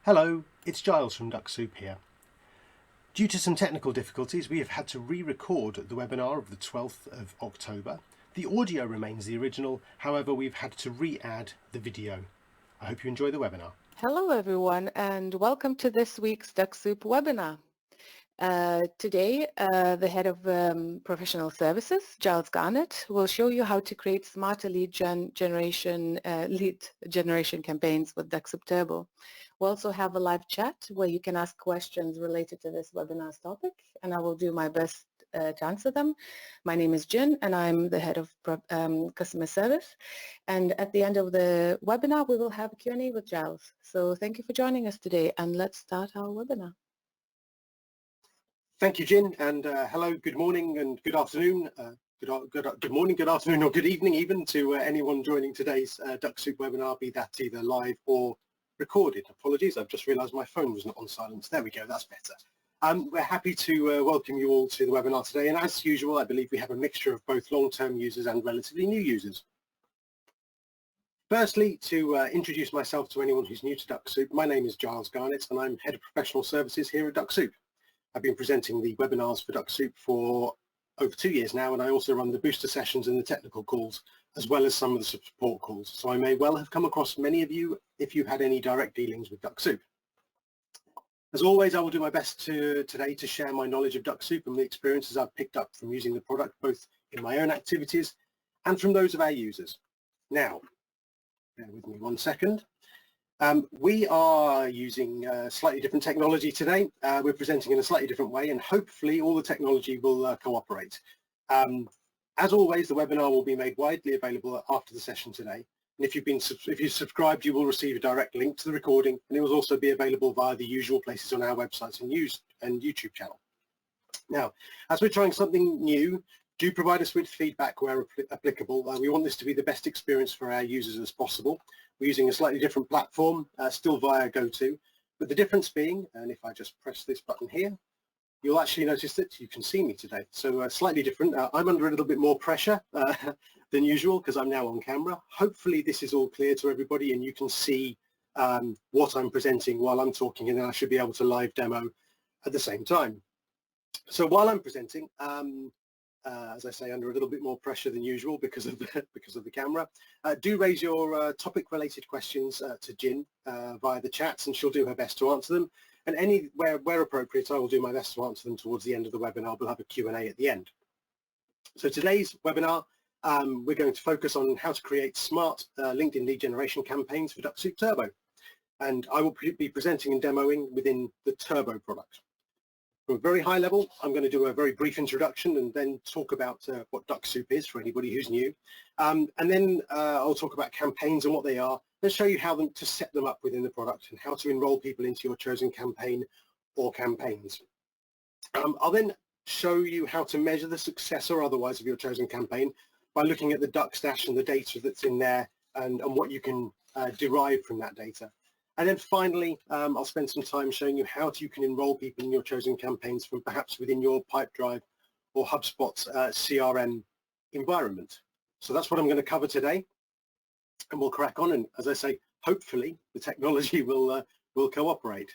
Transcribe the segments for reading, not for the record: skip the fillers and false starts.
Hello, it's Giles from Dux Soup here. Due to some technical difficulties, we have had to re-record the webinar of the 12th of October. The audio remains the original, however we've had to re-add the video. I hope you enjoy the webinar. Hello everyone and welcome to this week's Dux Soup webinar. Today, the head of professional services, Giles Garnett, will show you how to create smarter lead generation campaigns with Dux Soup Turbo. We'll also have a live chat where you can ask questions related to this webinar's topic, and I will do my best to answer them. My name is Jen and I'm the head of customer service. And at the end of the webinar, we will have a Q&A with Giles. So thank you for joining us today, and let's start our webinar. Thank you, Jen, and hello, good morning and good afternoon. Good morning, good afternoon, or good evening even to anyone joining today's Dux Soup webinar, be that either live or recorded. Apologies, I've just realised my phone was not on silence. There we go, that's better. We're happy to welcome you all to the webinar today, and as usual, I believe we have a mixture of both long-term users and relatively new users. Firstly, to introduce myself to anyone who's new to Dux Soup, my name is Giles Garnett and I'm Head of Professional Services here at Dux Soup. I've been presenting the webinars for Dux Soup for over 2 years now, and I also run the booster sessions and the technical calls, as well as some of the support calls. So I may well have come across many of you if you've had any direct dealings with Dux Soup. As always, I will do my best today to share my knowledge of Dux Soup and the experiences I've picked up from using the product, both in my own activities and from those of our users. Now, bear with me 1 second. We are using slightly different technology today. We're presenting in a slightly different way, and hopefully all the technology will cooperate. As always, the webinar will be made widely available after the session today. And if you've subscribed, you will receive a direct link to the recording, and it will also be available via the usual places on our websites and YouTube channel. Now, as we're trying something new, do provide us with feedback where applicable. We want this to be the best experience for our users as possible. We're using a slightly different platform, still via GoTo, but the difference being, and if I just press this button here, you'll actually notice that you can see me today. So slightly different. I'm under a little bit more pressure than usual because I'm now on camera. Hopefully this is all clear to everybody and you can see what I'm presenting while I'm talking, and then I should be able to live demo at the same time. So while I'm presenting, as I say, under a little bit more pressure than usual because of the camera, do raise your topic-related questions to Jin via the chats, and she'll do her best to answer them. And where appropriate, I will do my best to answer them towards the end of the webinar. We'll have a Q&A at the end. So today's webinar, we're going to focus on how to create smart LinkedIn lead generation campaigns for Dux Soup Turbo, and I will be presenting and demoing within the Turbo product. From a very high level, I'm going to do a very brief introduction and then talk about what Dux Soup is for anybody who's new. And then I'll talk about campaigns and what they are, and show you how to set them up within the product and how to enroll people into your chosen campaign or campaigns. I'll then show you how to measure the success or otherwise of your chosen campaign by looking at the Dux-Dash and the data that's in there and what you can derive from that data. And then finally, I'll spend some time showing you how you can enroll people in your chosen campaigns from perhaps within your Pipedrive or HubSpot CRM environment. So that's what I'm going to cover today, and we'll crack on. And as I say, hopefully the technology will cooperate.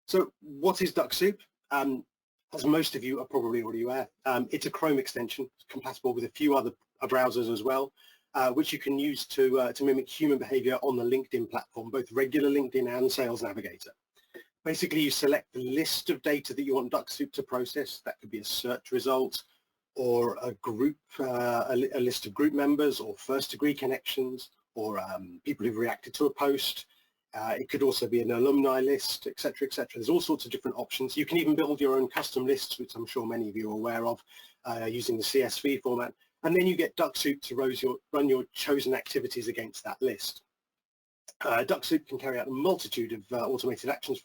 So what is Dux Soup? As most of you are probably already aware, it's a Chrome extension. It's compatible with a few other browsers as well. Which you can use to mimic human behavior on the LinkedIn platform, both regular LinkedIn and Sales Navigator. Basically, you select the list of data that you want Dux Soup to process. That could be a search result or a group, a list of group members or first-degree connections or people who've reacted to a post. It could also be an alumni list, etc., etc. There's all sorts of different options. You can even build your own custom lists, which I'm sure many of you are aware of, using the CSV format. And then you get Dux Soup to run your chosen activities against that list. Dux Soup can carry out a multitude of automated actions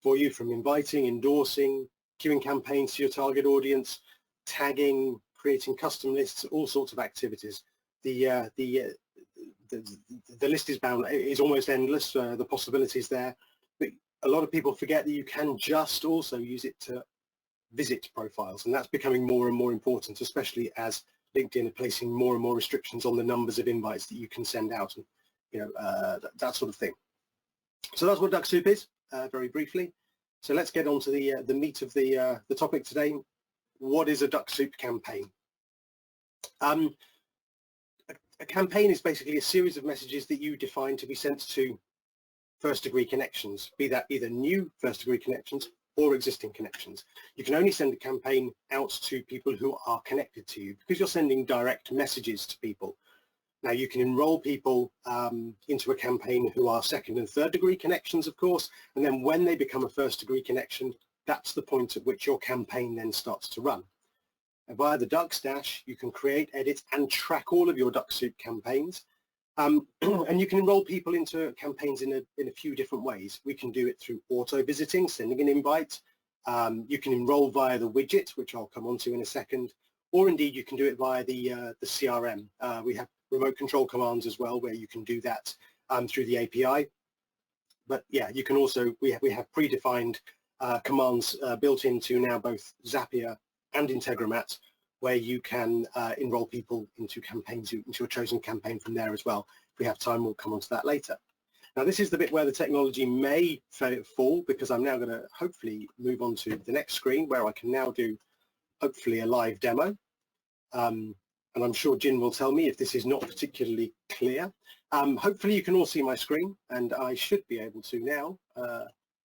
for you, from inviting, endorsing, queuing campaigns to your target audience, tagging, creating custom lists, all sorts of activities. The list is almost endless. The possibilities there, but a lot of people forget that you can just also use it to visit profiles, and that's becoming more and more important, especially as LinkedIn are placing more and more restrictions on the numbers of invites that you can send out, and that sort of thing. So that's what Dux Soup is, very briefly. So let's get on to the meat of the topic today. What is a Dux Soup campaign? A campaign is basically a series of messages that you define to be sent to first-degree connections, be that either new first-degree connections or existing connections. You can only send a campaign out to people who are connected to you because you're sending direct messages to people. Now you can enroll people into a campaign who are second and third degree connections, of course, and then when they become a first degree connection, that's the point at which your campaign then starts to run. And via the Dux-Dash, you can create, edit, and track all of your Dux Soup campaigns. And you can enroll people into campaigns in a few different ways. We can do it through auto-visiting, sending an invite. You can enroll via the widget, which I'll come on to in a second, or indeed you can do it via the CRM. We have remote control commands as well, where you can do that through the API. But yeah, you can also, we have predefined commands built into now both Zapier and Integromat, where you can enroll people into campaigns, into your chosen campaign from there as well. If we have time, we'll come on to that later. Now this is the bit where the technology may fall, because I'm now going to hopefully move on to the next screen where I can now do hopefully a live demo. And I'm sure Jin will tell me if this is not particularly clear. Hopefully you can all see my screen, and I should be able to now.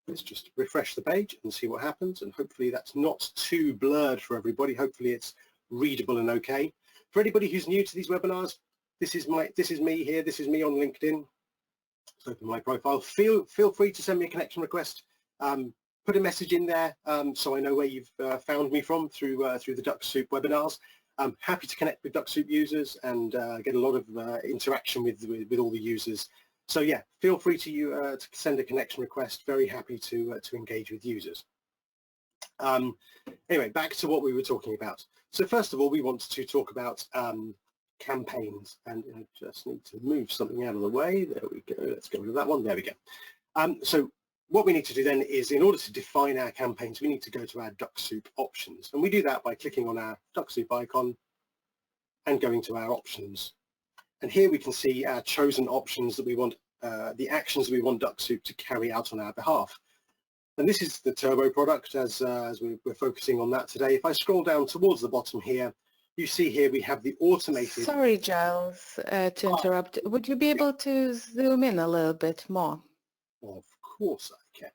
Let's just refresh the page and see what happens, and hopefully that's not too blurred for everybody. Hopefully it's readable and okay. For anybody who's new to these webinars, this is me here, this is me on LinkedIn. Let's open my profile. Feel free to send me a connection request. Put a message in there so I know where you've found me from through the Dux Soup webinars. I'm happy to connect with Dux Soup users and get a lot of interaction with all the users. So yeah, feel free to send a connection request. Very happy to engage with users. Anyway, back to what we were talking about. So first of all, we want to talk about campaigns, and I just need to move something out of the way. There we go. Let's go with that one. There we go. So what we need to do then is, in order to define our campaigns, we need to go to our Dux Soup options, and we do that by clicking on our Dux Soup icon and going to our options. And here we can see our chosen options that we want, the actions we want Dux Soup to carry out on our behalf. And this is the Turbo product, as we're focusing on that today. If I scroll down towards the bottom here, you see here we have the automated... Sorry, Giles, to interrupt. Would you be able to zoom in a little bit more? Of course I can.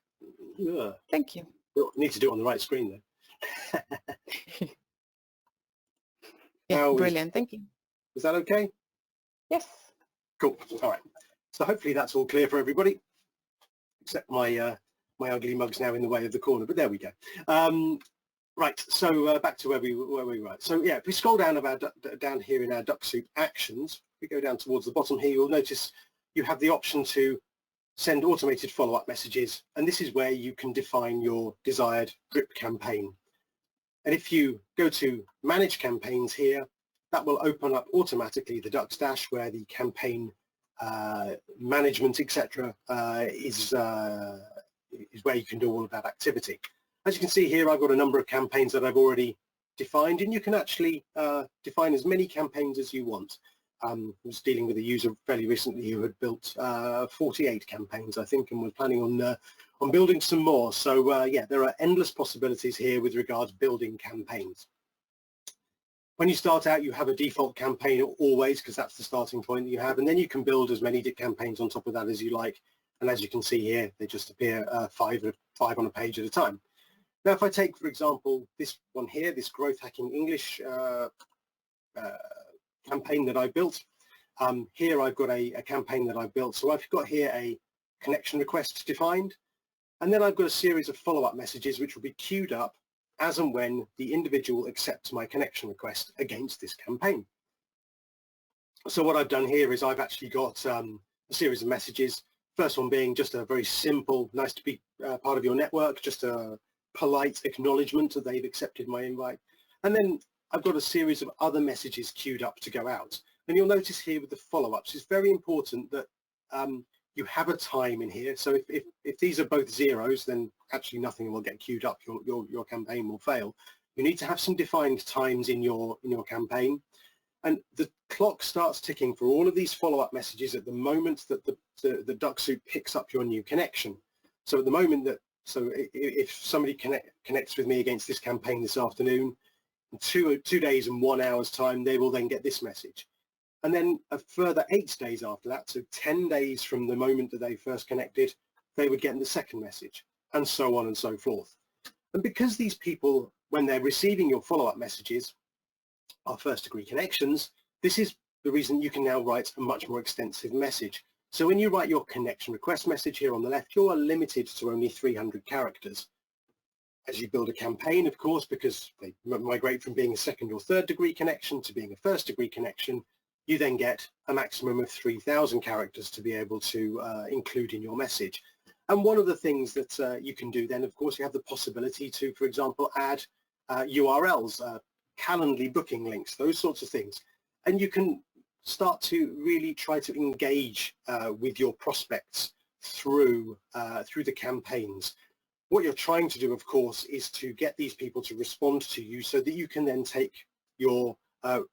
Yeah. Thank you. I need to do it on the right screen, though. Yeah, brilliant. Thank you. Is that okay? Yes. Cool. All right. So hopefully that's all clear for everybody, except my my ugly mug's now in the way of the corner, but there we go. Right, so back to where we were. So yeah, if we scroll down down here in our Dux Soup actions, if we go down towards the bottom here, you'll notice you have the option to send automated follow-up messages, and this is where you can define your desired drip campaign. And if you go to Manage Campaigns here, that will open up automatically the Dux-Dash, where the campaign management, etc., is where you can do all of that activity. As you can see here, I've got a number of campaigns that I've already defined, and you can actually define as many campaigns as you want. I was dealing with a user fairly recently who had built 48 campaigns, I think, and was planning on building some more. So yeah, there are endless possibilities here with regards to building campaigns. When you start out, you have a default campaign always, because that's the starting point that you have, and then you can build as many campaigns on top of that as you like. And as you can see here, they just appear five on a page at a time. Now, if I take, for example, this one here, this Growth Hacking English campaign that I built, here I've got a campaign that I've built. So I've got here a connection request defined, and then I've got a series of follow-up messages which will be queued up as and when the individual accepts my connection request against this campaign. So what I've done here is I've actually got a series of messages. First one being just a very simple, nice to be part of your network, just a polite acknowledgement that they've accepted my invite. And then I've got a series of other messages queued up to go out. And you'll notice here with the follow-ups, it's very important that you have a time in here. So if these are both zeros, then actually nothing will get queued up. Your campaign will fail. You need to have some defined times in your campaign. And the clock starts ticking for all of these follow-up messages at the moment that the Dux Soup picks up your new connection. So at the moment that, so if somebody connects with me against this campaign this afternoon, in 2 days and 1 hour's time, they will then get this message. And then a further 8 days after that, so 10 days from the moment that they first connected, they would get the second message, and so on and so forth. And because these people, when they're receiving your follow-up messages, are first-degree connections, this is the reason you can now write a much more extensive message. So when you write your connection request message here on the left, you are limited to only 300 characters. As you build a campaign, of course, because they migrate from being a second or third degree connection to being a first degree connection, you then get a maximum of 3,000 characters to be able to include in your message. And one of the things that you can do then, of course, you have the possibility to, for example, add URLs, Calendly booking links, those sorts of things. And you can start to really try to engage with your prospects through the campaigns. What you're trying to do, of course, is to get these people to respond to you so that you can then take your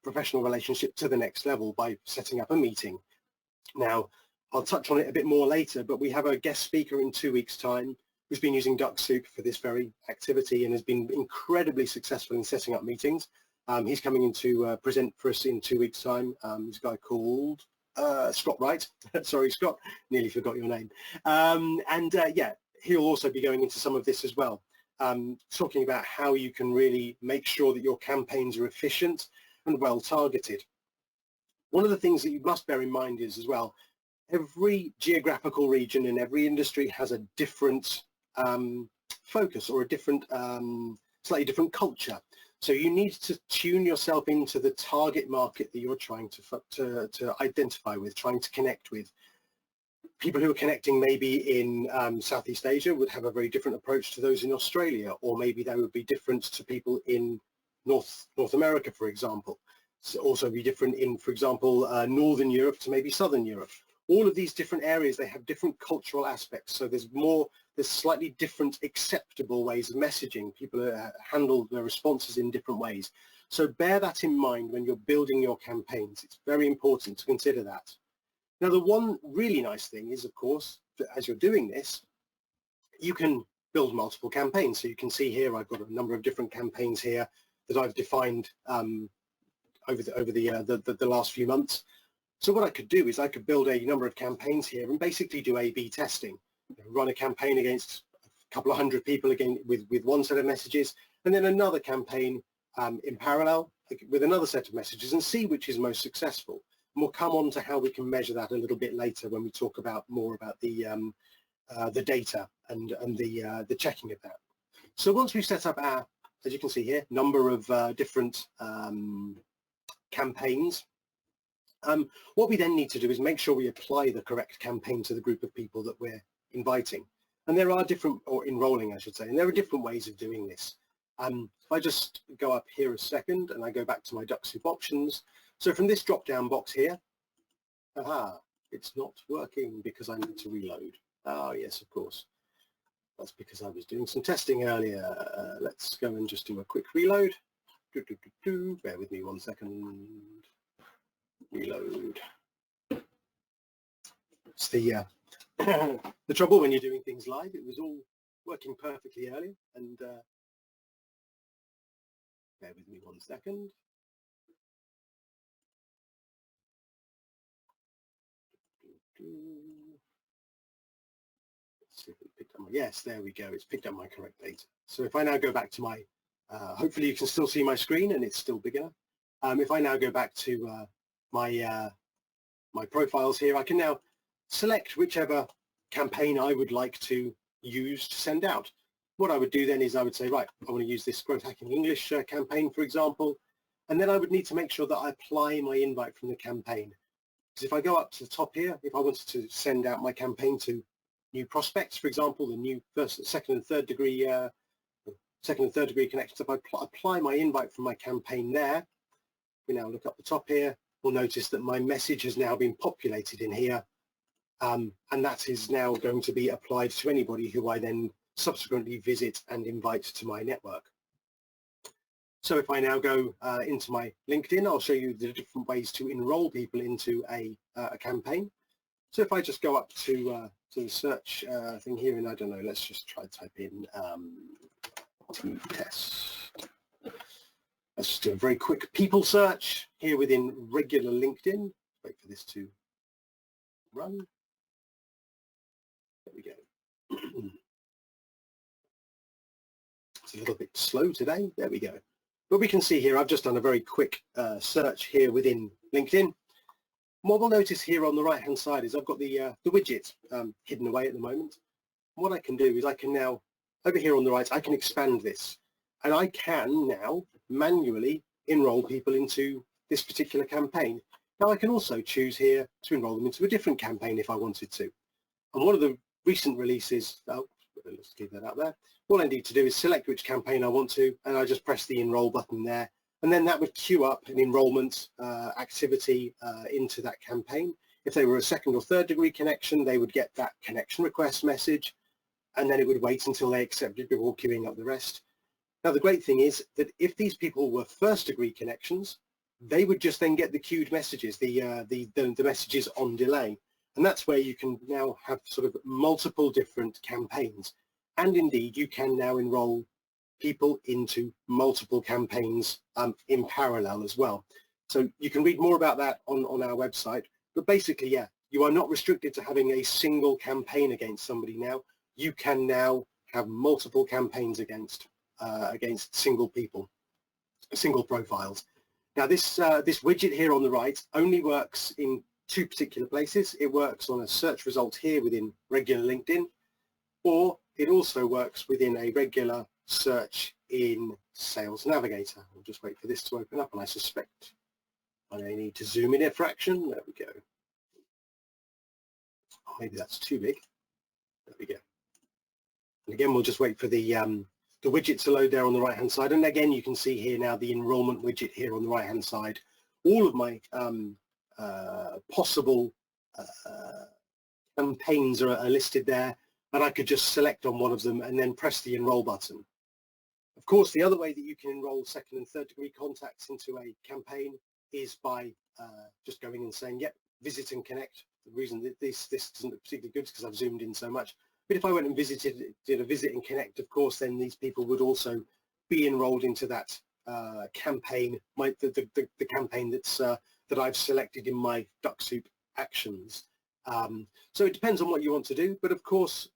professional relationship to the next level by setting up a meeting. Now, I'll touch on it a bit more later, but we have a guest speaker in 2 weeks' time who's been using Dux Soup for this very activity and has been incredibly successful in setting up meetings. He's coming in to present for us in 2 weeks' time. This guy called Scott Wright. Sorry, Scott, nearly forgot your name. Yeah, he'll also be going into some of this as well, talking about how you can really make sure that your campaigns are efficient and well targeted. One of the things that you must bear in mind is as well, every geographical region and every industry has a different focus or a different, slightly different culture. So you need to tune yourself into the target market that you're trying to identify with, trying to connect with. People who are connecting maybe in Southeast Asia would have a very different approach to those in Australia, or maybe they would be different to people in North America, for example. So also be different in, for example, Northern Europe to maybe Southern Europe. All of these different areas, they have different cultural aspects. So there's slightly different acceptable ways of messaging. People handle their responses in different ways. So bear that in mind when you're building your campaigns. It's very important to consider that. Now, the one really nice thing is, of course, that as you're doing this, you can build multiple campaigns. So you can see here, I've got a number of different campaigns here that I've defined over the last few months. So what I could do is I could build a number of campaigns here and basically do A/B testing. Run a campaign against a couple of hundred people again with one set of messages, and then another campaign in parallel with another set of messages, and see which is most successful. And we'll come on to how we can measure that a little bit later when we talk about more about the data and the checking of that. So once we've set up our, as you can see here, number of different campaigns, what we then need to do is make sure we apply the correct campaign to the group of people that we're inviting. And there are different, or enrolling I should say, and there are different ways of doing this. If I just go up here a second and I go back to my Dux Soup options, so from this drop down box here, it's not working because I need to reload. Oh yes, of course. That's because I was doing some testing earlier. Let's go and just do a quick reload. Bear with me 1 second. Reload. It's the the trouble when you're doing things live. It was all working perfectly earlier, and bear with me 1 second. Let's see if it picked up my, yes, there we go. It's picked up my correct data. So if I now go back to my, hopefully you can still see my screen and it's still big enough. If I now go back to my profiles here, I can now select whichever campaign I would like to use to send out. What I would do then is I would say, right, I want to use this Growth Hacking English campaign, for example, and then I would need to make sure that I apply my invite from the campaign. Because if I go up to the top here, if I wanted to send out my campaign to new prospects, for example, the new first, second and third degree connections, if I apply my invite from my campaign there, we now look up the top here, we'll notice that my message has now been populated in here, and that is now going to be applied to anybody who I then subsequently visit and invite to my network. So if I now go into my LinkedIn, I'll show you the different ways to enroll people into a campaign. So if I just go up to the search thing here, and I don't know, let's just try to type in test. Let's just do a very quick people search here within regular LinkedIn. Wait for this to run. There we go. It's a little bit slow today. There we go. But we can see here, I've just done a very quick search here within LinkedIn. What we'll notice here on the right-hand side is I've got the widget hidden away at the moment. What I can do is I can now, over here on the right, I can expand this. And I can now manually enroll people into this particular campaign. Now I can also choose here to enroll them into a different campaign if I wanted to. And one of the recent releases, let's keep that out there. All I need to do is select which campaign I want to, and I just press the enroll button there. And then that would queue up an enrollment activity into that campaign. If they were a second or third degree connection, they would get that connection request message, and then it would wait until they accepted before queuing up the rest. Now, the great thing is that if these people were first degree connections, they would just then get the queued messages, the messages on delay. And that's where you can now have sort of multiple different campaigns. And indeed, you can now enroll people into multiple campaigns in parallel as well. So you can read more about that on our website. But basically, yeah, you are not restricted to having a single campaign against somebody now. You can now have multiple campaigns against single people, single profiles. Now this widget here on the right only works in two particular places. It works on a search result here within regular LinkedIn, or it also works within a regular search in Sales Navigator. I'll just wait for this to open up, and I suspect I may need to zoom in a fraction. There we go. Oh, maybe that's too big. There we go. And again, we'll just wait for the widget to load there on the right hand side. And again, you can see here now the enrollment widget here on the right hand side. All of my possible campaigns are listed there, and I could just select on one of them and then press the enroll button. Of course, the other way that you can enroll second and third degree contacts into a campaign is by just going and saying, yep, visit and connect. The reason that this isn't particularly good is because I've zoomed in so much. But if I went and did a visit and connect, of course, then these people would also be enrolled into that campaign, the campaign that I've selected in my Dux Soup actions. So it depends on what you want to do. But of course,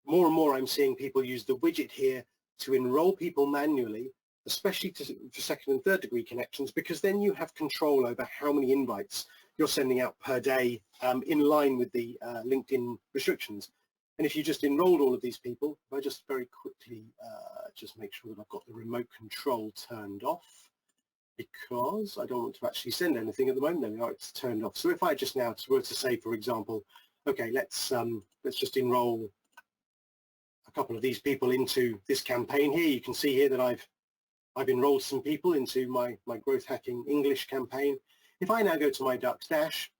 more and more I'm seeing people use the widget here to enroll people manually, especially for second and third degree connections, because then you have control over how many invites you're sending out per day in line with the LinkedIn restrictions. And if you just enrolled all of these people, if I just very quickly just make sure that I've got the remote control turned off, because I don't want to actually send anything at the moment. There we are, it's turned off. So if I just now were to say, for example, okay, let's just enroll a couple of these people into this campaign here. You can see here that I've enrolled some people into my growth hacking English campaign. If I now go to my Dux-Dash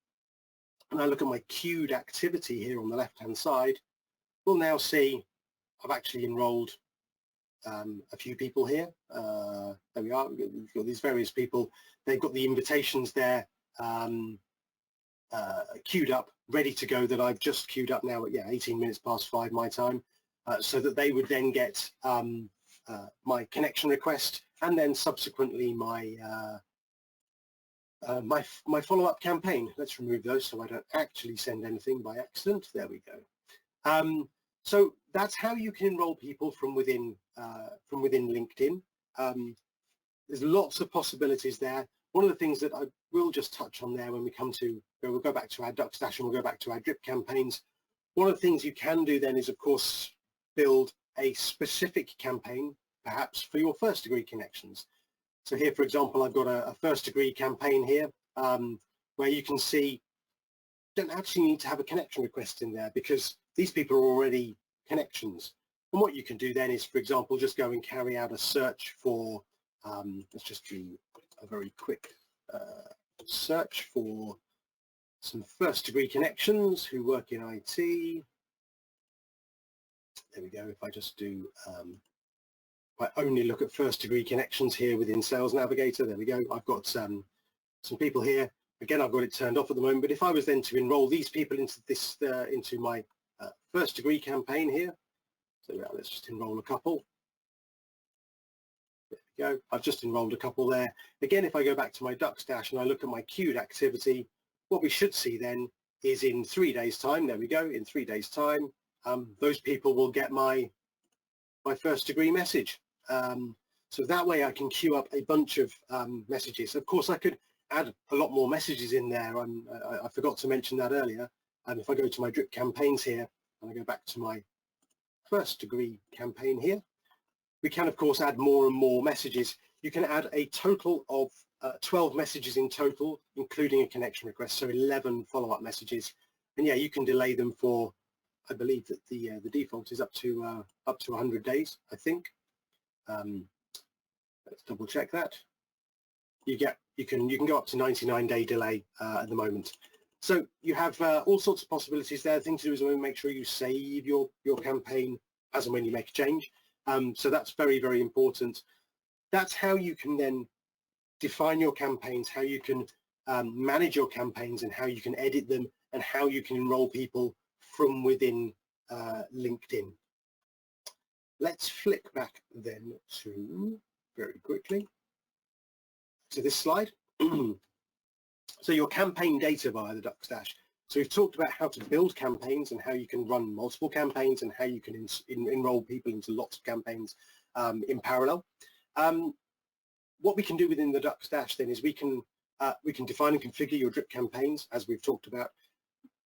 and I look at my queued activity here on the left-hand side, we'll now see I've actually enrolled a few people here. There we are. We've got these various people. They've got the invitations there queued up, ready to go, that I've just queued up now at 18 minutes past 5 my time, so that they would then get my connection request, and then subsequently my my follow-up campaign. Let's remove those so I don't actually send anything by accident. There we go. So that's how you can enroll people from within LinkedIn. There's lots of possibilities there. One of the things that I will just touch on there when we come to, we'll go back to our Dux-Dash and we'll go back to our drip campaigns. One of the things you can do then is, of course, build a specific campaign, perhaps for your first degree connections. So here, for example, I've got a first degree campaign here where you can see you don't actually need to have a connection request in there because these people are already connections. And what you can do then is, for example, just go and carry out a search for, let's just do a very quick search for some first degree connections who work in IT. There we go. If I just do I only look at first degree connections here within Sales Navigator. There we go. I've got some people here. Again, I've got it turned off at the moment, but if I was then to enroll these people into this, into my first degree campaign here, so let's just enroll a couple. There we go. I've just enrolled a couple there. Again, if I go back to my Dux-Dash and I look at my queued activity, what we should see then is in 3 days' time, there we go, in 3 days' time, those people will get my first degree message. So that way I can queue up a bunch of messages. Of course, I could add a lot more messages in there. I forgot to mention that earlier. If I go to my drip campaigns here, and I go back to my first degree campaign here, we can of course add more and more messages. You can add a total of 12 messages in total, including a connection request, so 11 follow-up messages. And yeah, you can delay them for, I believe that the default is up to 100 days, I think. Let's double check that. You can go up to 99-day delay at the moment. So you have all sorts of possibilities there. The thing to do is make sure you save your campaign as and when you make a change. So that's very, very important. That's how you can then define your campaigns, how you can manage your campaigns, and how you can edit them, and how you can enroll people from within LinkedIn. Let's flick back then to, very quickly, to this slide. So your campaign data via the Dux-Dash. So we've talked about how to build campaigns and how you can run multiple campaigns and how you can enroll people into lots of campaigns in parallel. What we can do within the Dux-Dash then is we can define and configure your drip campaigns, as we've talked about.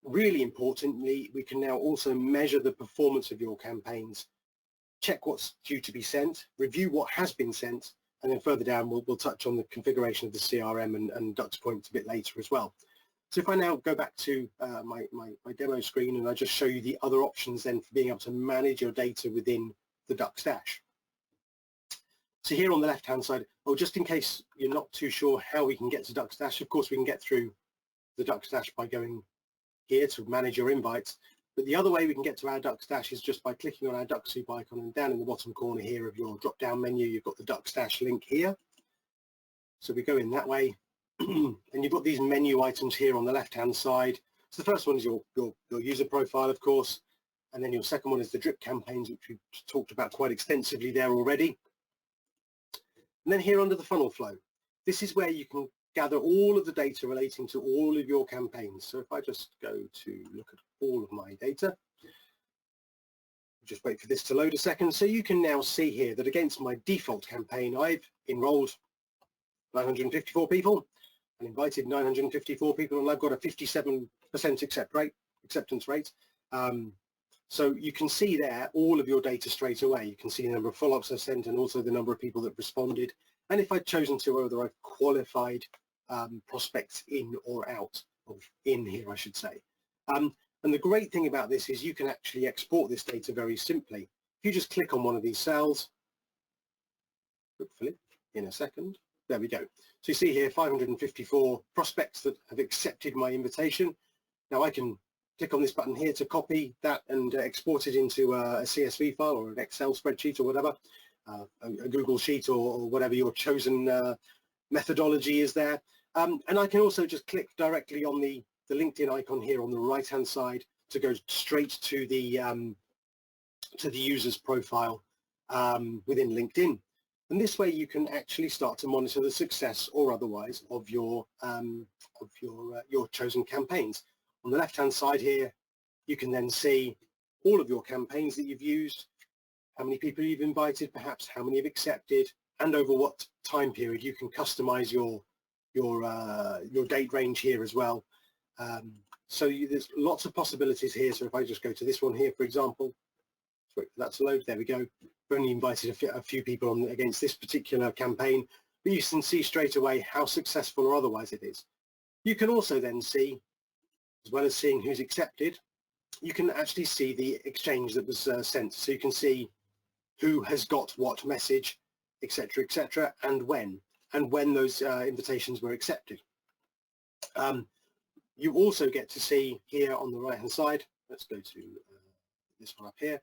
Really importantly, we can now also measure the performance of your campaigns, check what's due to be sent, review what has been sent, and then further down we'll touch on the configuration of the CRM and Dux points a bit later as well. So if I now go back to my demo screen and I just show you the other options then for being able to manage your data within the Dux-Dash. So here on the left hand side, just in case you're not too sure how we can get to Dux-Dash, of course we can get through the Dux-Dash by going here to manage your invites. But the other way we can get to our Dux-Dash is just by clicking on our Dux Soup icon, and down in the bottom corner here of your drop-down menu, you've got the Dux-Dash link here. So we go in that way, and you've got these menu items here on the left-hand side. So the first one is your user profile, of course, and then your second one is the drip campaigns, which we've talked about quite extensively there already. And then here under the funnel flow, this is where you can gather all of the data relating to all of your campaigns. So if I just go to look at all of my data, just wait for this to load a second. So you can now see here that against my default campaign, I've enrolled 954 people and invited 954 people, and I've got a 57% acceptance rate. So you can see there all of your data straight away. You can see the number of follow-ups I've sent and also the number of people that responded. And if I'd chosen to, whether I've qualified prospects in or out of in here, I should say. And the great thing about this is you can actually export this data very simply. If you just click on one of these cells, hopefully in a second, there we go. So you see here 554 prospects that have accepted my invitation. Now I can click on this button here to copy that and export it into a CSV file or an Excel spreadsheet or whatever, a Google Sheet or whatever your chosen methodology is there. And I can also just click directly on the LinkedIn icon here on the right hand side to go straight to the user's profile within LinkedIn. And this way you can actually start to monitor the success or otherwise of your chosen campaigns. On the left hand side here, you can then see all of your campaigns that you've used, how many people you've invited, perhaps how many have accepted, and over what time period. You can customize your date range here as well. So there's lots of possibilities here. So if I just go to this one here, for example, wait for that to load. There we go. We've only invited a few people against this particular campaign, but you can see straight away how successful or otherwise it is. You can also then see, as well as seeing who's accepted, you can actually see the exchange that was sent. So you can see who has got what message, etc., and when those invitations were accepted. You also get to see here on the right hand side, let's go to this one up here,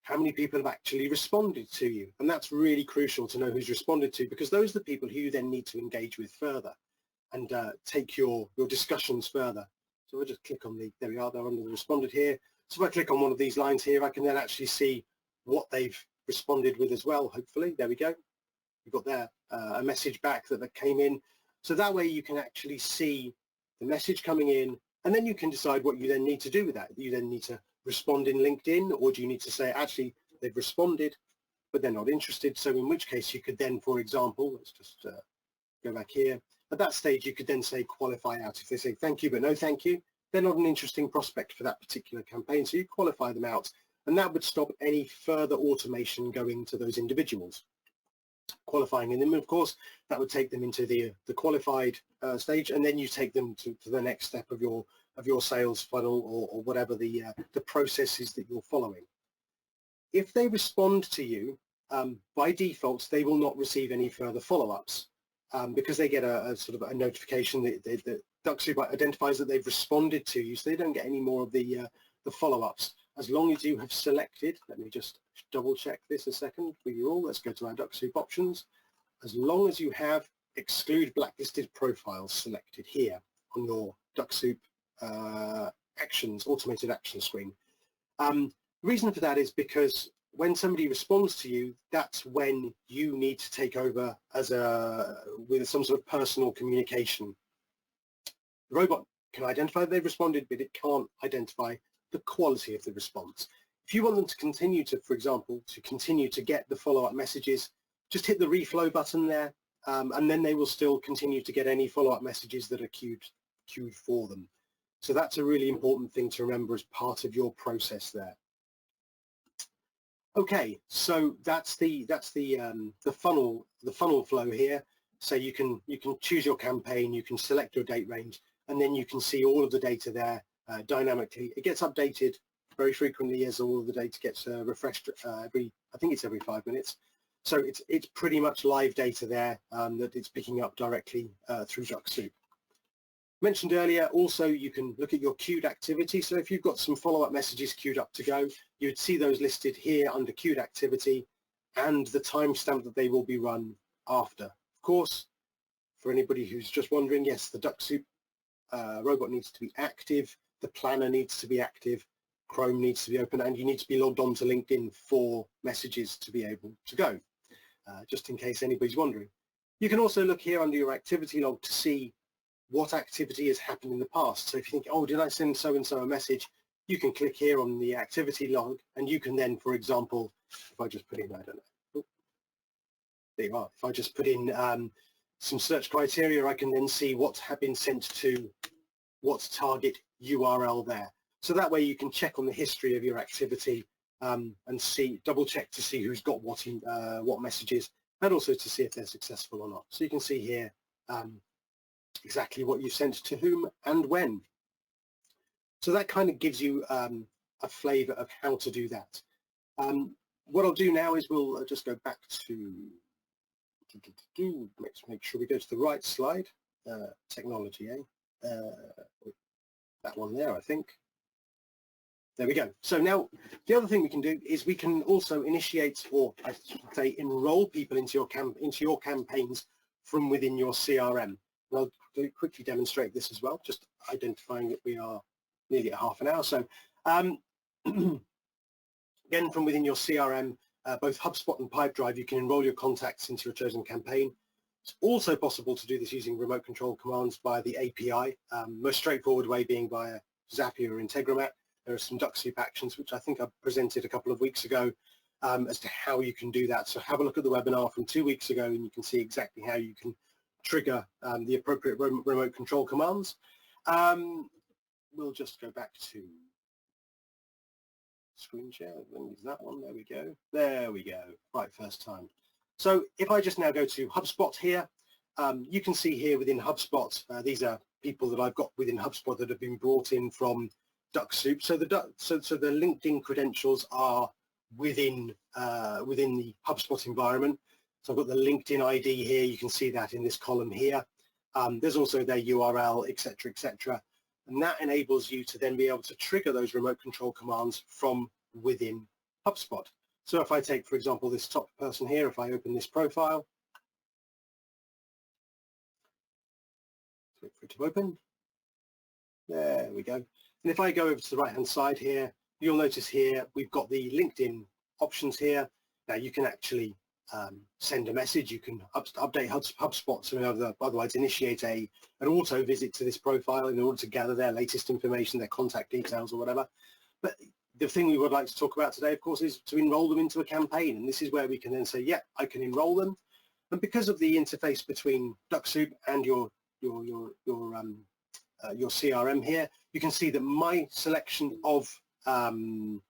how many people have actually responded to you. And that's really crucial to know who's responded to, because those are the people who you then need to engage with further and take your discussions further. So we'll just click on there we are, they're under the responded here. So if I click on one of these lines here, I can then actually see what they've responded with as well, hopefully. There we go. We've got there a message back that came in. So that way you can actually see the message coming in, and then you can decide what you then need to do with that. You then need to respond in LinkedIn, or do you need to say, actually, they've responded, but they're not interested. So in which case you could then, for example, let's just go back here. At that stage, you could then say qualify out. If they say thank you, but no thank you, they're not an interesting prospect for that particular campaign. So you qualify them out, and that would stop any further automation going to those individuals. Qualifying in them, of course, that would take them into the qualified stage, and then you take them to the next step of your sales funnel, or whatever the process is that you're following. If they respond to you, by default, they will not receive any further follow-ups because they get a sort of a notification that Dux Soup identifies that they've responded to you, so they don't get any more of the follow-ups. As long as you have selected, let me just double check this a second for you all. Let's go to our Dux Soup options. As long as you have exclude blacklisted profiles selected here on your Dux Soup actions, automated action screen. The reason for that is because when somebody responds to you, that's when you need to take over as with some sort of personal communication. The robot can identify that they've responded, but it can't identify the quality of the response. If you want them to continue to, for example, to get the follow-up messages, just hit the reflow button there, and then they will still continue to get any follow-up messages that are queued for them. So that's a really important thing to remember as part of your process there. Okay, so that's the funnel flow here. So you can choose your campaign, you can select your date range, and then you can see all of the data there dynamically. It gets updated very frequently as all of the data gets refreshed I think it's every 5 minutes. So it's pretty much live data there that it's picking up directly through Dux Soup. Mentioned earlier, also you can look at your queued activity. So if you've got some follow-up messages queued up to go, you would see those listed here under queued activity and the timestamp that they will be run after. Of course, for anybody who's just wondering, yes, the Dux Soup robot needs to be active, the planner needs to be active, Chrome needs to be open, and you need to be logged on to LinkedIn for messages to be able to go, just in case anybody's wondering. You can also look here under your activity log to see what activity has happened in the past. So if you think, oh, did I send so-and-so a message, you can click here on the activity log, and you can then, for example, if I just put in, I don't know, oh, there you are. If I just put in some search criteria, I can then see what have been sent to what target URL there. So that way you can check on the history of your activity and double check to see who's got what messages, and also to see if they're successful or not. So you can see here exactly what you sent to whom and when. So that kind of gives you a flavor of how to do that. What I'll do now is we'll just go back to make sure we go to the right slide. Technology, that one there, I think. There we go. So now the other thing we can do is we can also initiate, or I should say enroll people into your campaigns from within your CRM. And I'll quickly demonstrate this as well, just identifying that we are nearly at half an hour. So again, from within your CRM, both HubSpot and Pipedrive, you can enroll your contacts into your chosen campaign. It's also possible to do this using remote control commands via the API, most straightforward way being via Zapier or Integromat. There are some Dux Soup actions, which I think I presented a couple of weeks ago as to how you can do that. So have a look at the webinar from 2 weeks ago and you can see exactly how you can trigger the appropriate remote control commands. We'll just go back to screen share. Use that one. There we go. There we go. Right, first time. So if I just now go to HubSpot here, you can see here within HubSpot, these are people that I've got within HubSpot that have been brought in from Dux Soup. So the LinkedIn credentials are within the HubSpot environment. So I've got the LinkedIn ID here. You can see that in this column here. There's also their URL, etc., etc. And that enables you to then be able to trigger those remote control commands from within HubSpot. So if I take, for example, this top person here, if I open this profile, wait for it to open. There we go. And if I go over to the right-hand side here, you'll notice here we've got the LinkedIn options here. Now you can actually send a message. You can update HubSpot to otherwise initiate an auto visit to this profile in order to gather their latest information, their contact details or whatever. But the thing we would like to talk about today, of course, is to enroll them into a campaign. And this is where we can then say, yeah, I can enroll them. And because of the interface between Dux Soup and your CRM here, you can see that my selection of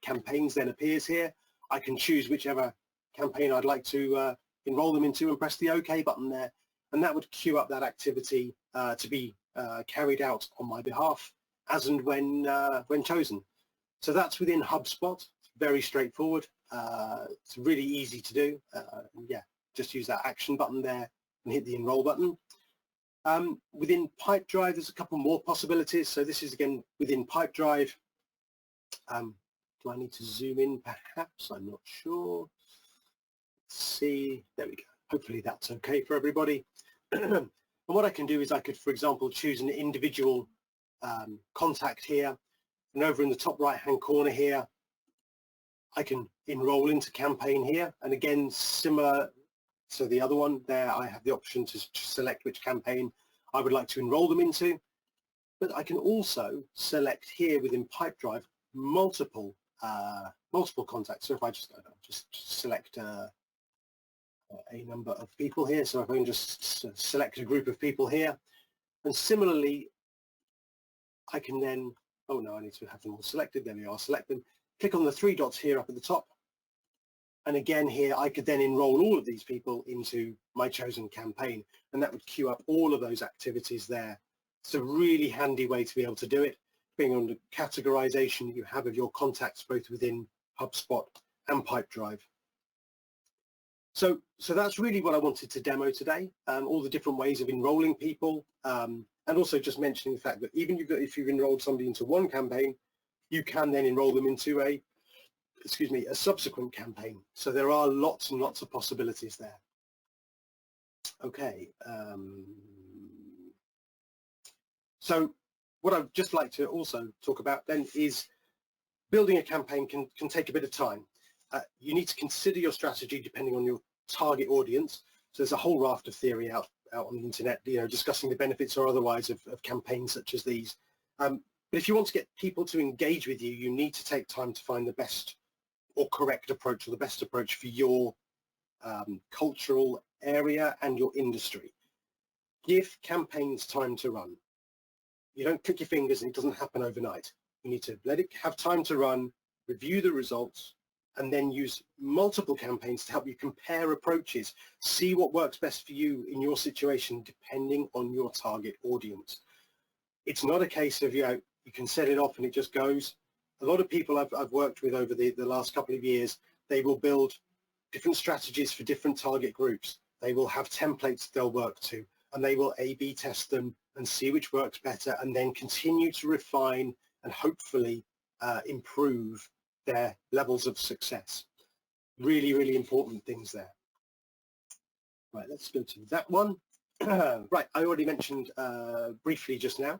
campaigns then appears here. I can choose whichever campaign I'd like to enroll them into and press the OK button there, and that would queue up that activity to be carried out on my behalf as and when chosen. So that's within HubSpot. It's very straightforward. It's really easy to do. Yeah, just use that action button there and hit the enroll button. Within Pipedrive, there's a couple more possibilities. So this is again within Pipedrive. Do I need to zoom in perhaps? I'm not sure. Let's see. There we go. Hopefully that's okay for everybody. And what I can do is I could, for example, choose an individual contact here. And over in the top right-hand corner here, I can enroll into campaign here. And again, similar to the other one there, I have the option to select which campaign I would like to enroll them into. But I can also select here within Pipedrive multiple contacts. So if I just select a number of people here, so if I can just select a group of people here, and similarly I can then, oh no, I need to have them all selected. There we are, select them, click on the three dots here up at the top, and again here I could then enroll all of these people into my chosen campaign, and that would queue up all of those activities there. It's a really handy way to be able to do it, being on the categorization you have of your contacts both within HubSpot and Pipedrive. So that's really what I wanted to demo today, all the different ways of enrolling people, and also just mentioning the fact that even if you've enrolled somebody into one campaign, you can then enroll them into a subsequent campaign. So there are lots and lots of possibilities there. Okay. So what I'd just like to also talk about then is building a campaign can take a bit of time. You need to consider your strategy depending on your target audience. So there's a whole raft of theory out on the internet, discussing the benefits or otherwise of campaigns such as these. But if you want to get people to engage with you, you need to take time to find the best or correct approach, or the best approach for your cultural area and your industry. Give campaigns time to run. You don't click your fingers and it doesn't happen overnight. You need to let it have time to run, review the results, and then use multiple campaigns to help you compare approaches, see what works best for you in your situation depending on your target audience. It's not a case of, you can set it off and it just goes. A lot of people I've worked with over the last couple of years, they will build different strategies for different target groups. They will have templates they'll work to, and they will A/B test them and see which works better, and then continue to refine and hopefully improve their levels of success. Really, really important things there. Right, let's go to that one. Right, I already mentioned briefly just now,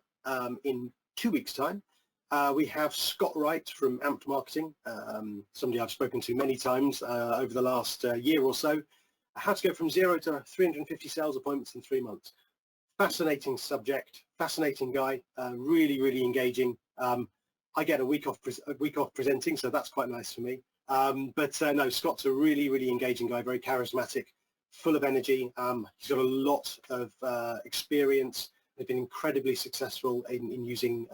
in 2 weeks' time, we have Scott Wright from Amped Marketing, somebody I've spoken to many times over the last year or so. How to go from 0 to 350 sales appointments in 3 months. Fascinating subject, fascinating guy, really, really engaging. I get a week off presenting, so that's quite nice for me. But no, Scott's a really, really engaging guy, very charismatic, full of energy. He's got a lot of experience. They've been incredibly successful in using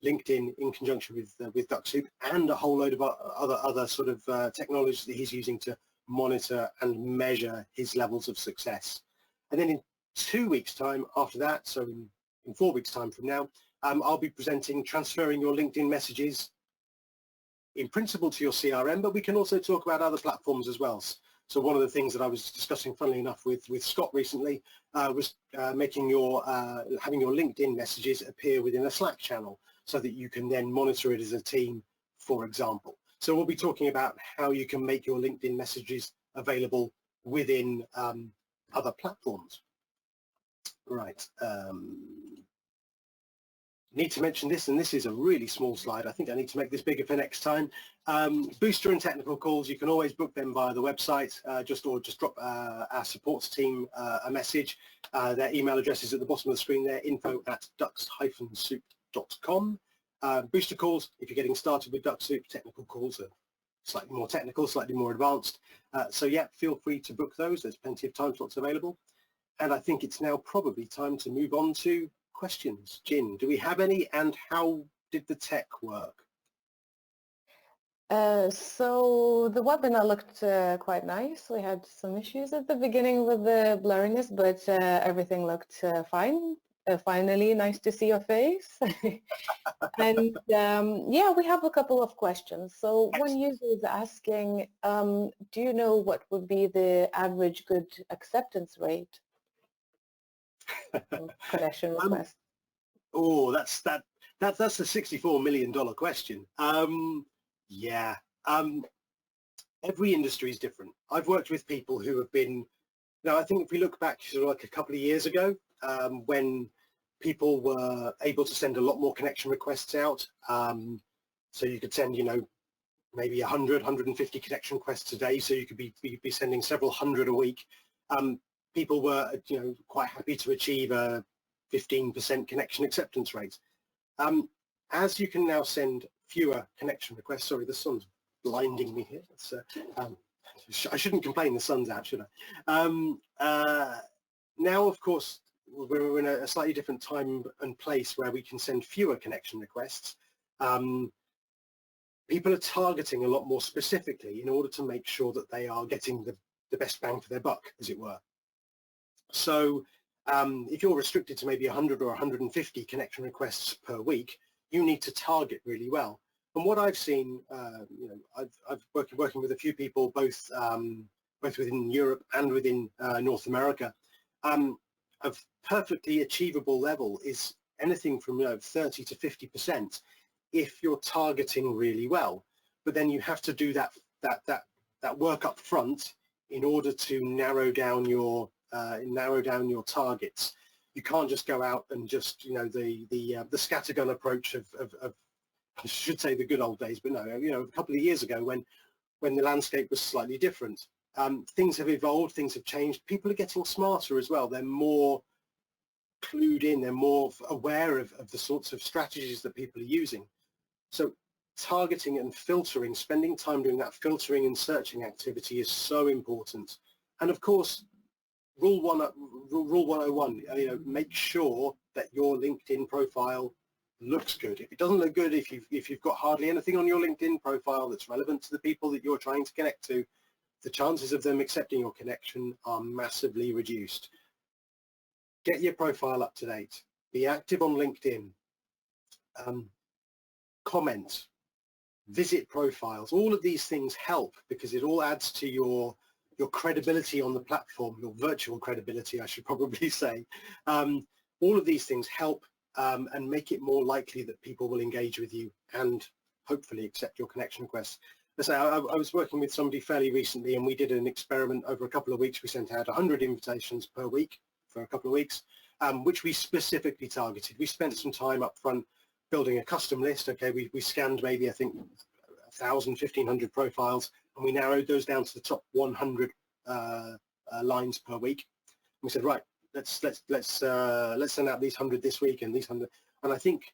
LinkedIn in conjunction with Dux Soup, and a whole load of other sort of technologies that he's using to monitor and measure his levels of success. And then in 2 weeks' time after that, so in 4 weeks' time from now, I'll be presenting transferring your LinkedIn messages in principle to your CRM, but we can also talk about other platforms as well. So one of the things that I was discussing, funnily enough, with Scott recently was having your LinkedIn messages appear within a Slack channel so that you can then monitor it as a team, for example. So we'll be talking about how you can make your LinkedIn messages available within other platforms. Right. Need to mention this, and this is a really small slide. I think I need to make this bigger for next time. Booster and technical calls, you can always book them via the website, just drop our supports team a message. Their email address is at the bottom of the screen there, info@dux-soup.com. Booster calls, if you're getting started with Dux Soup, technical calls are slightly more technical, slightly more advanced. So yeah, feel free to book those. There's plenty of time slots available. And I think it's now probably time to move on to questions. Jin, do we have any, and how did the tech work? So the webinar looked quite nice. We had some issues at the beginning with the blurriness, but everything looked fine. Finally, nice to see your face. And yeah, we have a couple of questions. So one user is asking, do you know what would be the average good acceptance rate? Connection request. Oh, that's the $64 million question. Yeah. Every industry is different. I've worked with people who have been, now I think if we look back sort of like a couple of years ago, when people were able to send a lot more connection requests out, so you could send, you know, maybe 100, 150 connection requests a day, so you could be sending several hundred a week. People were, you know, quite happy to achieve a 15% connection acceptance rate. As you can now send fewer connection requests, sorry, the sun's blinding me here. It's, I shouldn't complain the sun's out, should I? Now, of course, we're in a slightly different time and place where we can send fewer connection requests. People are targeting a lot more specifically in order to make sure that they are getting the best bang for their buck, as it were. So if you're restricted to maybe 100 or 150 connection requests per week, you need to target really well. And what I've seen, you know, I've working with a few people, both within Europe and within North America. A perfectly achievable level is anything from 30 to 50% if you're targeting really well. But then you have to do that work up front in order to narrow down your targets. You can't just go out and just, you know, the scattergun approach of I should say the good old days, but no, you know, a couple of years ago when the landscape was slightly different. Things have evolved, things have changed. People are getting smarter as well. They're more clued in, they're more aware of the sorts of strategies that people are using. So targeting and filtering, spending time doing that filtering and searching activity is so important. And of course, Rule 101, you know, make sure that your LinkedIn profile looks good. If it doesn't look good, if you've got hardly anything on your LinkedIn profile that's relevant to the people that you're trying to connect to, the chances of them accepting your connection are massively reduced. Get your profile up to date. Be active on LinkedIn. Comment. Visit profiles. All of these things help because it all adds to your credibility on the platform, your virtual credibility, I should probably say. All of these things help and make it more likely that people will engage with you and hopefully accept your connection requests. As I say, I was working with somebody fairly recently, and we did an experiment over a couple of weeks. We sent out 100 invitations per week for a couple of weeks, which we specifically targeted. We spent some time up front building a custom list. Okay, we scanned maybe, I think, 1,000, 1,500 profiles, and we narrowed those down to the top 100 lines per week. And we said, right, let's send out these 100 this week and these 100. And I think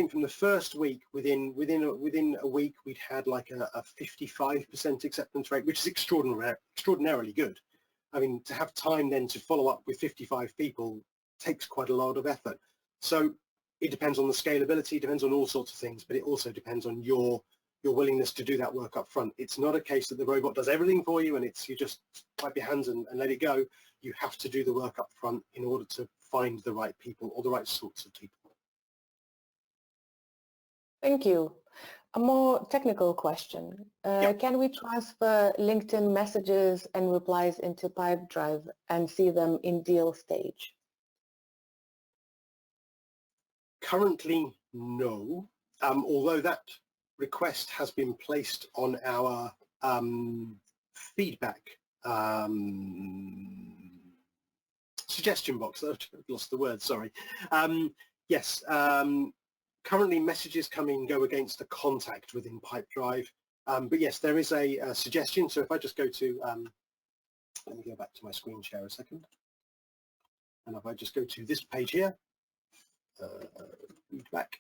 from the first week, within a week, we'd had like a 55% acceptance rate, which is extraordinarily good. I mean, to have time then to follow up with 55 people takes quite a lot of effort. So it depends on the scalability, depends on all sorts of things, but it also depends on your willingness to do that work up front. It's not a case that the robot does everything for you and you just wipe your hands and let it go. You have to do the work up front in order to find the right people or the right sorts of people. Thank you. A more technical question. Can we transfer LinkedIn messages and replies into Pipedrive and see them in deal stage? Currently, no. Although that request has been placed on our feedback suggestion box. I've lost the word, sorry. Yes, currently messages come and go against a contact within Pipedrive. But yes, there is a suggestion. So if I just go to, let me go back to my screen share a second. And if I just go to this page here, feedback,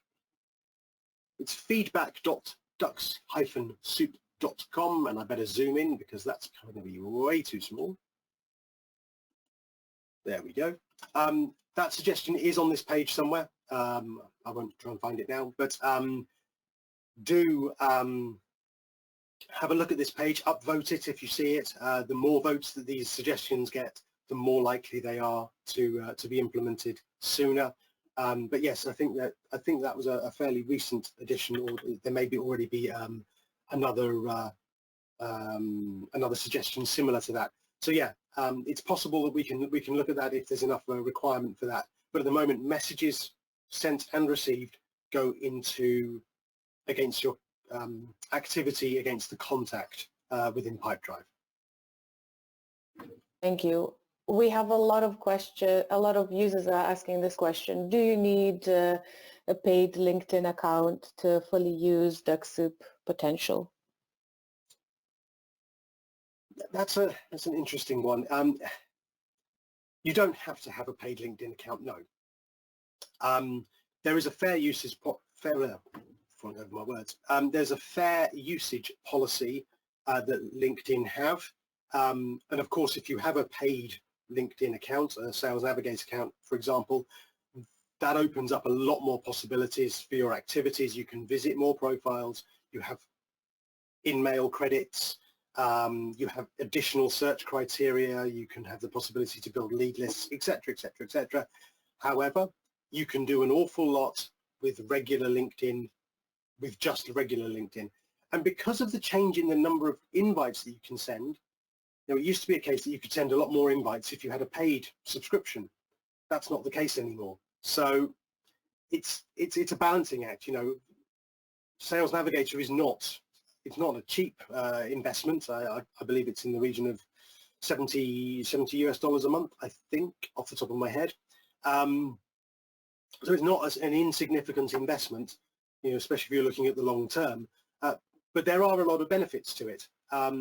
it's feedback.dux-soup.com, and I better zoom in because that's going to be way too small. There we go. That suggestion is on this page somewhere. I won't try and find it now, but do have a look at this page, upvote it if you see it. The more votes that these suggestions get, the more likely they are to be implemented sooner. But yes, I think that was a fairly recent addition, or there may already be another suggestion similar to that. So yeah, it's possible that we can look at that if there's enough requirement for that. But at the moment, messages sent and received go into against your activity against the contact within Pipedrive. Thank you. We have a lot of users are asking this question. Do you need a paid LinkedIn account to fully use Dux Soup potential? That's an interesting one. You don't have to have a paid LinkedIn account, no. There is a fair usage there's a fair usage policy that LinkedIn have, and of course, if you have a paid LinkedIn account, a Sales Navigator account, for example, that opens up a lot more possibilities for your activities. You can visit more profiles. You have in-mail credits. You have additional search criteria. You can have the possibility to build lead lists, etc., etc., etc. However, you can do an awful lot with regular LinkedIn, with just regular LinkedIn. And because of the change in the number of invites that you can send, it used to be a case that you could send a lot more invites if you had a paid subscription. That's not the case anymore. So it's a balancing act. Sales Navigator is not a cheap investment. I believe it's in the region of $70 US a month, I think, off the top of my head. So it's not an insignificant investment, especially if you're looking at the long term. But there are a lot of benefits to it.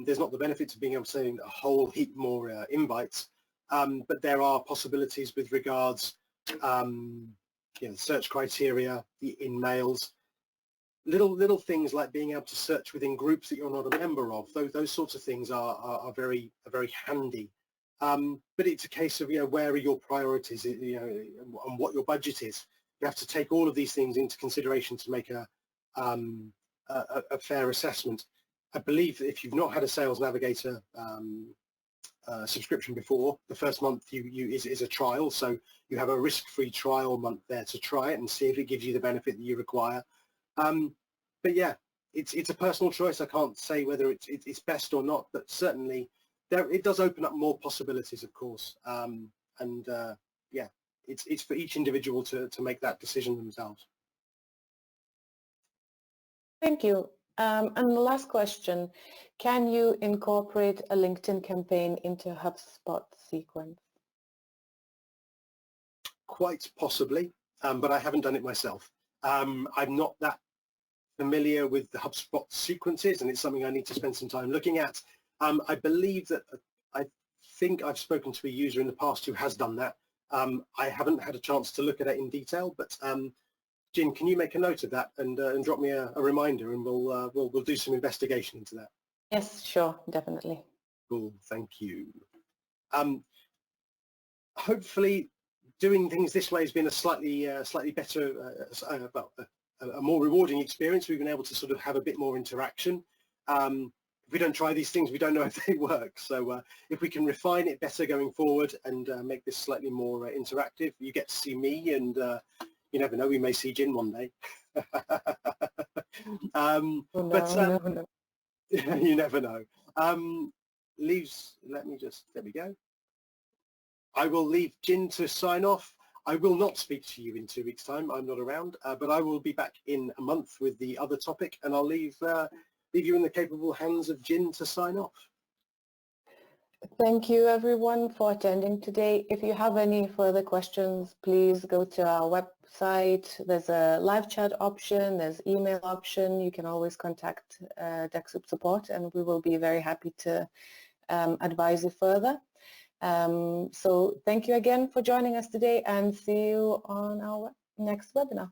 There's not the benefits of being able to send a whole heap more invites, but there are possibilities with regards, search criteria, the in-mails, little things like being able to search within groups that you're not a member of. Those sorts of things are very handy. But it's a case of where are your priorities, and what your budget is. You have to take all of these things into consideration to make a fair assessment. I believe that if you've not had a Sales Navigator subscription before, the first month is a trial, so you have a risk-free trial month there to try it and see if it gives you the benefit that you require. But yeah, it's a personal choice. I can't say whether it's best or not, but certainly it does open up more possibilities, of course. Yeah, it's for each individual to make that decision themselves. Thank you. And the last question, can you incorporate a LinkedIn campaign into HubSpot sequence? Quite possibly, but I haven't done it myself. I'm not that familiar with the HubSpot sequences, and it's something I need to spend some time looking at. I believe that I think I've spoken to a user in the past who has done that. I haven't had a chance to look at it in detail, but Jin, can you make a note of that and drop me a reminder, and we'll do some investigation into that. Yes, sure, definitely. Cool, thank you. Hopefully, doing things this way has been a slightly better, a more rewarding experience. We've been able to sort of have a bit more interaction. If we don't try these things, we don't know if they work. So if we can refine it better going forward and make this slightly more interactive, you get to see me, and you never know, we may see Jin one day. You never know. Let me just, there we go. I will leave Jin to sign off. I will not speak to you in 2 weeks' time. I'm not around, but I will be back in a month with the other topic, and I'll leave you in the capable hands of Jin to sign off. Thank you everyone for attending today. If you have any further questions, please go to our website. There's a live chat option, there's email option. You can always contact Dux Soup support and we will be very happy to advise you further. So thank you again for joining us today and see you on our next webinar.